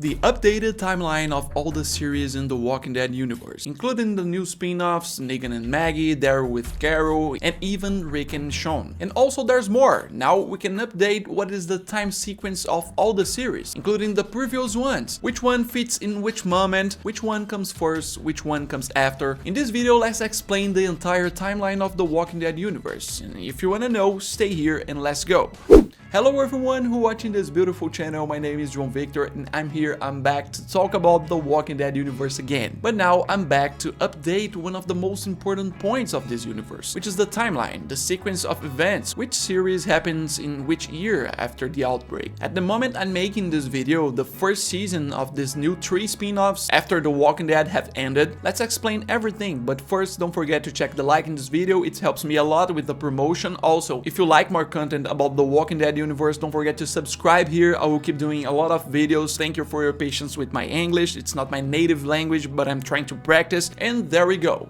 the updated timeline of all the series in the Walking Dead universe, including the new spin-offs, Negan and Maggie, Daryl with Carol, and even Rick and Michonne. And also there's more. Now we can update what is the time sequence of all the series, including the previous ones, which one fits in which moment, which one comes first, which one comes after. In this video, let's explain the entire timeline of the Walking Dead universe. And if you wanna know, stay here and let's go. Hello everyone who watching this beautiful channel, my name is João Victor and I'm back to talk about the Walking Dead universe again. But now I'm back to update one of the most important points of this universe, which is the timeline, the sequence of events, which series happens in which year after the outbreak. At the moment I'm making this video, the first season of this new 3 spin-offs after the Walking Dead have ended. Let's explain everything, but first don't forget to check the like in this video, it helps me a lot with the promotion. Also, if you like more content about the Walking Dead universe, don't forget to subscribe here. I will keep doing a lot of videos. Thank you for your patience with my English. It's not my native language, but I'm trying to practice, and there we go.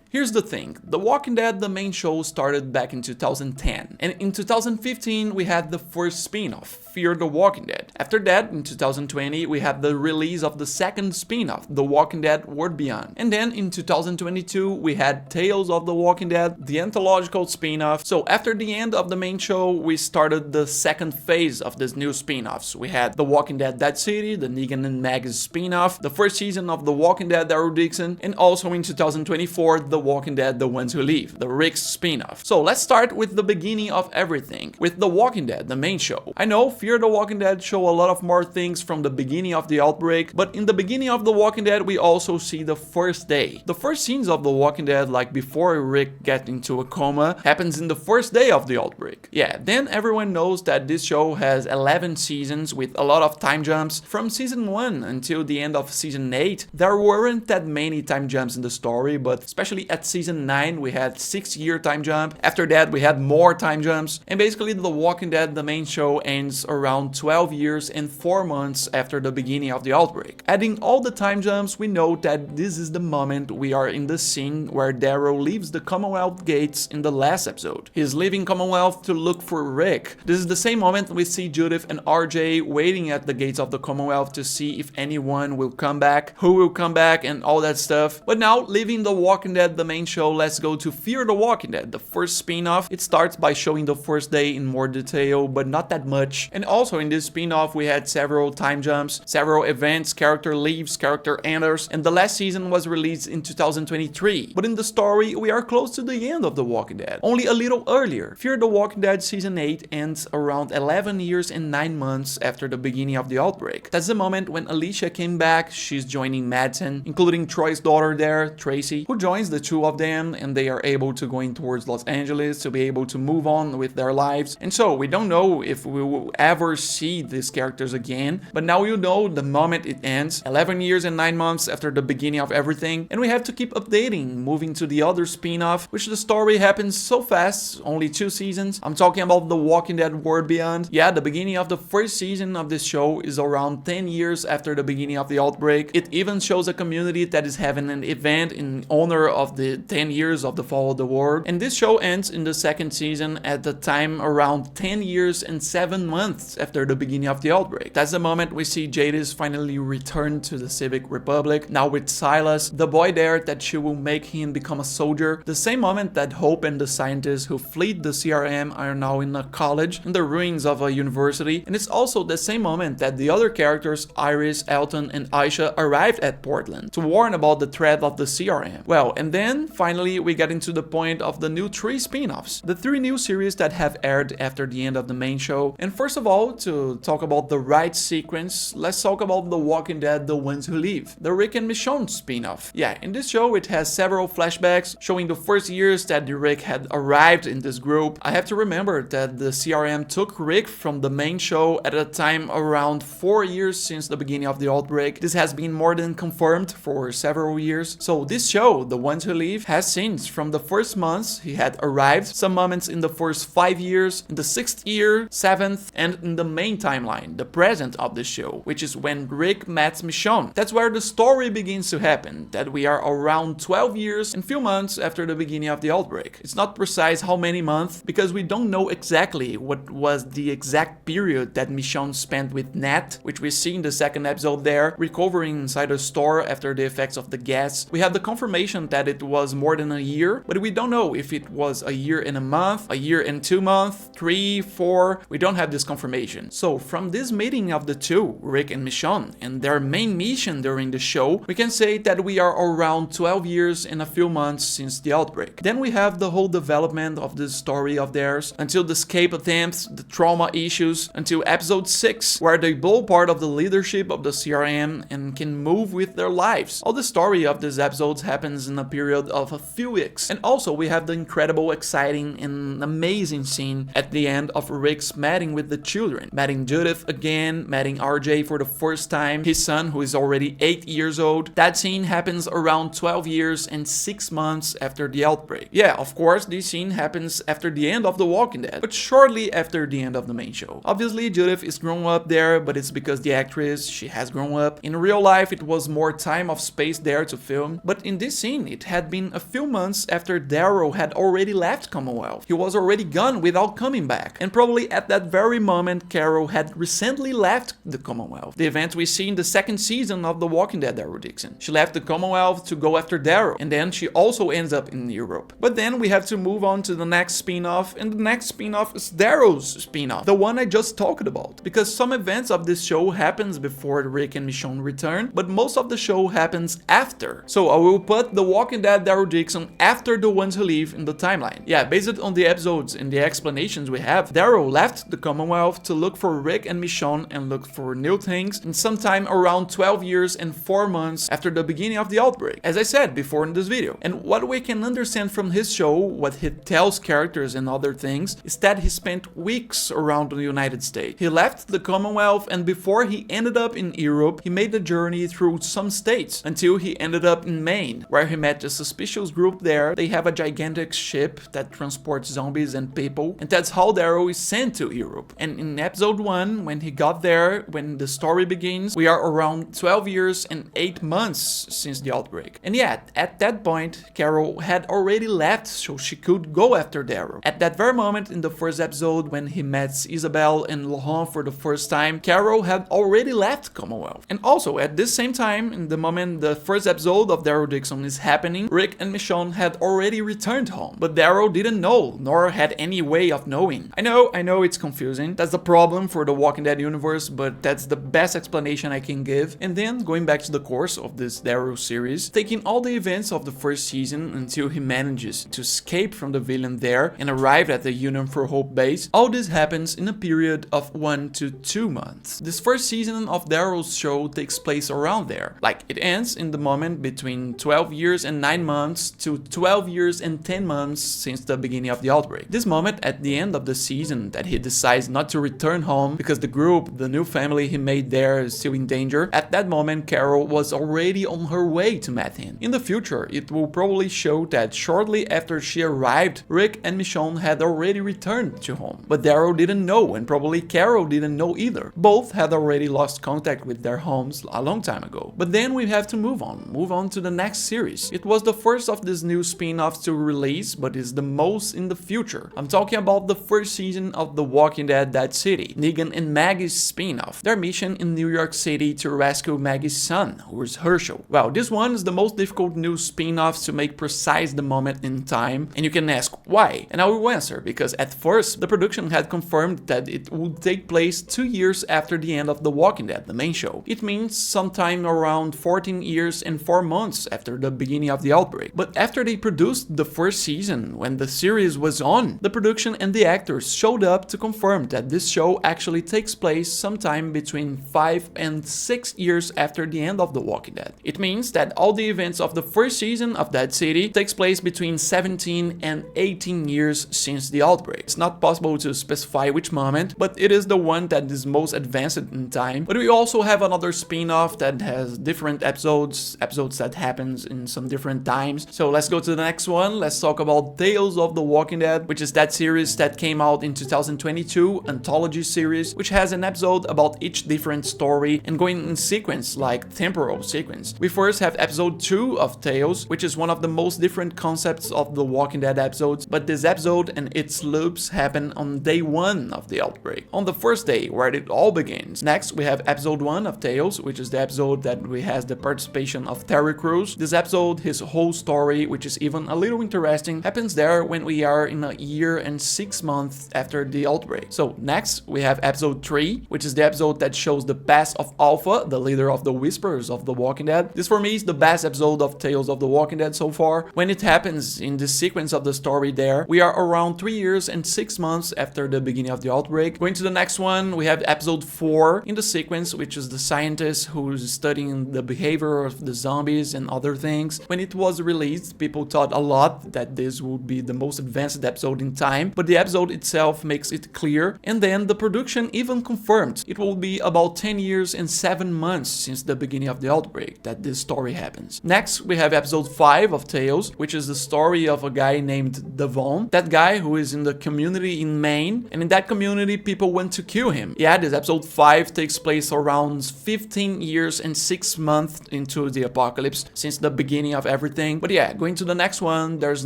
Here's the thing, The Walking Dead, the main show, started back in 2010, and in 2015 we had the first spin-off, Fear the Walking Dead. After that, in 2020, we had the release of the second spin-off, The Walking Dead World Beyond. And then in 2022, we had Tales of the Walking Dead, the anthological spin-off. So after the end of the main show, we started the second phase of this new spin-offs. We had The Walking Dead Dead City, the Negan and Maggie spin-off, the first season of The Walking Dead Daryl Dixon, and also in 2024, The Walking Dead The Ones Who Live, the Rick's spin-off. So let's start with the beginning of everything, with The Walking Dead, the main show. I know Fear the Walking Dead show a lot of more things from the beginning of the outbreak, but in the beginning of The Walking Dead we also see the first day. The first scenes of The Walking Dead, like before Rick gets into a coma, happens in the first day of the outbreak. Yeah, then everyone knows that this show has 11 seasons with a lot of time jumps. From season 1 until the end of season 8, there weren't that many time jumps in the story, but especially at season 9 we had 6-year time jump. After that we had more time jumps, and basically The Walking Dead, the main show, ends around 12 years and 4 months after the beginning of the outbreak. Adding all the time jumps, we know that this is the moment we are in the scene where Daryl leaves the Commonwealth gates in the last episode. He's leaving Commonwealth to look for Rick. This is the same moment we see Judith and RJ waiting at the gates of the Commonwealth to see if anyone will come back, who will come back, and all that stuff. But now, leaving The Walking Dead, the main show, let's go to Fear the Walking Dead, the first spin-off. It starts by showing the first day in more detail, but not that much. And also in this spin-off we had several time jumps, several events, character leaves, character enters, and the last season was released in 2023. But in the story we are close to the end of The Walking Dead, only a little earlier. Fear the Walking Dead season 8 ends around 11 years and 9 months after the beginning of the outbreak. That's the moment when Alicia came back. She's joining Madsen, including Troy's daughter there, Tracy, who joins the two of them, and they are able to go in towards Los Angeles to be able to move on with their lives. And so we don't know if we will ever see these characters again, but now you know the moment it ends, 11 years and 9 months after the beginning of everything, and we have to keep updating, moving to the other spin-off, which the story happens so fast, only 2 seasons. I'm talking about The Walking Dead World Beyond. Yeah, the beginning of the first season of this show is around 10 years after the beginning of the outbreak. It even shows a community that is having an event in honor of the 10 years of the fall of the world, and this show ends in the second season at the time around 10 years and 7 months after the beginning of the outbreak. That's the moment we see Jadis finally return to the Civic Republic, now with Silas, the boy there that she will make him become a soldier. The same moment that Hope and the scientists who fled the CRM are now in a college in the ruins of a university, and it's also the same moment that the other characters, Iris, Elton, and Aisha, arrived at Portland to warn about the threat of the CRM. Well, and then finally we get into the point of the new 3 spin-offs, the 3 new series that have aired after the end of the main show. And first of all, to talk about the right sequence, let's talk about The Walking Dead The Ones Who Live, the Rick and Michonne spin-off. Yeah, in this show it has several flashbacks showing the first years that Rick had arrived in this group. I have to remember that the CRM took Rick from the main show at a time around 4 years since the beginning of the outbreak. This has been more than confirmed for several years. So this show, The Ones Who he lived has scenes from the first months he had arrived, some moments in the first 5 years, in the 6th year, 7th, and in the main timeline, the present of the show, which is when Rick met Michonne. That's where the story begins to happen, that we are around 12 years and few months after the beginning of the outbreak. It's not precise how many months, because we don't know exactly what was the exact period that Michonne spent with Nat, which we see in the second episode there, recovering inside a store after the effects of the gas. We have the confirmation that it was more than a year, but we don't know if it was a year and a month, a year and 2 months, 3, 4, we don't have this confirmation. So from this meeting of the two, Rick and Michonne, and their main mission during the show, we can say that we are around 12 years and a few months since the outbreak. Then we have the whole development of the story of theirs, until the escape attempts, the trauma issues, until episode 6, where they blow part of the leadership of the CRM and can move with their lives. All the story of these episodes happens in a period of a few weeks. And also we have the incredible, exciting and amazing scene at the end of Rick's meeting with the children. Meeting Judith again, meeting RJ for the first time, his son who is already 8 years old. That scene happens around 12 years and 6 months after the outbreak. Yeah, of course, this scene happens after the end of The Walking Dead, but shortly after the end of the main show. Obviously, Judith is grown up there, but it's because the actress, she has grown up. In real life, it was more time of space there to film, but in this scene, it had been a few months after Daryl had already left Commonwealth. He was already gone without coming back, and probably at that very moment, Carol had recently left the Commonwealth. The event we see in the second season of The Walking Dead, Daryl Dixon. She left the Commonwealth to go after Daryl, and then she also ends up in Europe. But then we have to move on to the next spin-off, and the next spin-off is Daryl's spin-off, the one I just talked about. Because some events of this show happens before Rick and Michonne return, but most of the show happens after. So I will put The Walking Dead Daryl Dixon after the ones who leave in the timeline. Yeah, based on the episodes and the explanations we have, Daryl left the Commonwealth to look for Rick and Michonne and look for new things, and sometime around 12 years and 4 months after the beginning of the outbreak, as I said before in this video. And what we can understand from his show, what he tells characters and other things, is that he spent weeks around the United States. He left the Commonwealth, and before he ended up in Europe, he made the journey through some states until he ended up in Maine, where he met a suspicious group there. They have a gigantic ship that transports zombies and people, and that's how Daryl is sent to Europe. And in episode 1, when he got there, when the story begins, we are around 12 years and 8 months since the outbreak. And yet, at that point, Carol had already left so she could go after Daryl. At that very moment in the first episode, when he met Isabel and Laurent for the first time, Carol had already left Commonwealth. And also, at this same time, in the moment the first episode of Daryl Dixon is happening, Rick and Michonne had already returned home. But Daryl didn't know, nor had any way of knowing. I know it's confusing. That's the problem for the Walking Dead universe, but that's the best explanation I can give. And then, going back to the course of this Daryl series, taking all the events of the first season until he manages to escape from the villain there and arrive at the Union for Hope base, all this happens in a period of 1 to 2 months. This first season of Daryl's show takes place around there. Like, it ends in the moment between 12 years and 9 months to 12 years and 10 months since the beginning of the outbreak. This moment at the end of the season that he decides not to return home because the group, the new family he made there, is still in danger. At that moment, Carol was already on her way to meet him. In the future, it will probably show that shortly after she arrived, Rick and Michonne had already returned to home. But Daryl didn't know, and probably Carol didn't know either. Both had already lost contact with their homes a long time ago. But then we have to move on to the next series. It was the first of these new spin-offs to release, but is the most in the future. I'm talking about the first season of The Walking Dead Dead City, Negan and Maggie's spin-off. Their mission in New York City to rescue Maggie's son, who is Herschel. Well, this one is the most difficult new spin-offs to make precise the moment in time, and you can ask why, and I will answer, because at first the production had confirmed that it would take place 2 years after the end of The Walking Dead, the main show. It means sometime around 14 years and 4 months after the beginning of the outbreak. But after they produced the first season, when the series was on, the production and the actors showed up to confirm that this show actually takes place sometime between 5 and 6 years after the end of The Walking Dead. It means that all the events of the first season of Dead City takes place between 17 and 18 years since the outbreak. It's not possible to specify which moment, but it is the one that is most advanced in time. But we also have another spin-off that has different episodes that happens in some different different times. So let's go to the next one. Let's talk about Tales of the Walking Dead, which is that series that came out in 2022, anthology series, which has an episode about each different story and going in sequence, like temporal sequence. We first have episode 2 of Tales, which is one of the most different concepts of the Walking Dead episodes, but this episode and its loops happen on day 1 of the outbreak, on the first day where it all begins. Next, we have episode 1 of Tales, which is the episode that we has the participation of Terry Crews. This episode, his whole story, which is even a little interesting, happens there when we are in a year and 6 months after the outbreak. So next, we have episode 3, which is the episode that shows the past of Alpha, the leader of the Whisperers of the Walking Dead. This for me is the best episode of Tales of the Walking Dead so far. When it happens in the sequence of the story there, we are around 3 years and 6 months after the beginning of the outbreak. Going to the next one, we have episode 4 in the sequence, which is the scientist who is studying the behavior of the zombies and other things. When it was released, people thought a lot that this would be the most advanced episode in time, but the episode itself makes it clear, and then the production even confirmed it will be about 10 years and 7 months since the beginning of the outbreak that this story happens. Next, we have episode 5 of Tales, which is the story of a guy named Devon, that guy who is in the community in Maine, and in that community people want to kill him. Yeah, this episode 5 takes place around 15 years and 6 months into the apocalypse since the beginning of everything. But yeah, going to the next one, there's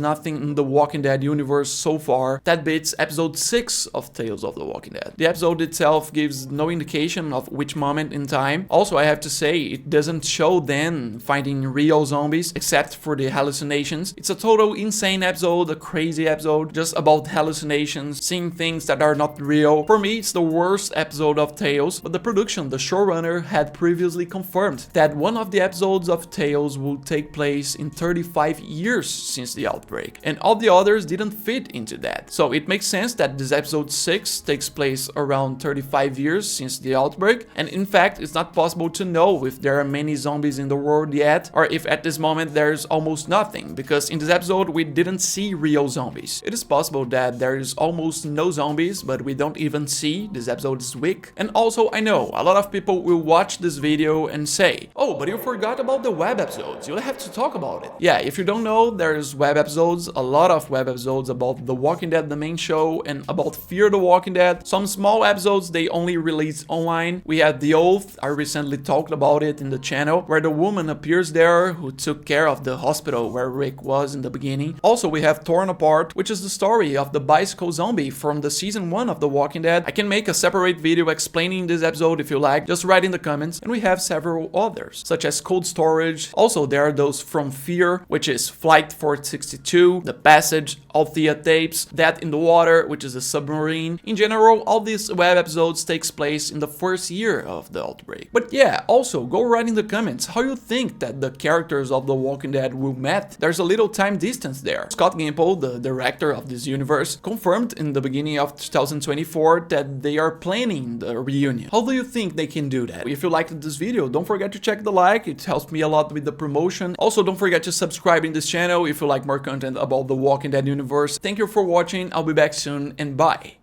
nothing in the Walking Dead universe so far that beats episode 6 of Tales of the Walking Dead. The episode itself gives no indication of which moment in time. Also, I have to say, it doesn't show them finding real zombies except for the hallucinations. It's a total insane episode, a crazy episode, just about hallucinations, seeing things that are not real. For me, it's the worst episode of Tales, but the production, the showrunner, had previously confirmed that one of the episodes of Tales will take place in 35 years since the outbreak, and all the others didn't fit into that. So it makes sense that this episode 6 takes place around 35 years since the outbreak, and in fact, it's not possible to know if there are many zombies in the world yet, or if at this moment there's almost nothing, because in this episode we didn't see real zombies. It is possible that there is almost no zombies, but we don't even see. This episode is weak. And also, I know a lot of people will watch this video and say, oh, but you forgot about the web episodes, you'll have to talk about it. Yeah, if you don't know, there's web episodes, a lot of web episodes about The Walking Dead, the main show, and about Fear the Walking Dead. Some small episodes they only release online. We have The Oath, I recently talked about it in the channel, where the woman appears there who took care of the hospital where Rick was in the beginning. Also, we have Torn Apart, which is the story of the bicycle zombie from the season 1 of The Walking Dead. I can make a separate video explaining this episode if you like, just write in the comments. And we have several others, such as Cold Storage. Also, there are those from Fear, which is Flight 462, The Passage, Althea Tapes, Death in the Water, which is a submarine. In general, all these web episodes takes place in the first year of the outbreak. But yeah, also go write in the comments how you think that the characters of The Walking Dead will meet. There's a little time distance there. Scott Gimple, the director of this universe, confirmed in the beginning of 2024 that they are planning the reunion. How do you think they can do that? If you liked this video, don't forget to check the like, it helps me a lot with the promotion. Also, don't forget to subscribe in this channel if you like more content about the Walking Dead universe. Thank you for watching, I'll be back soon, and bye!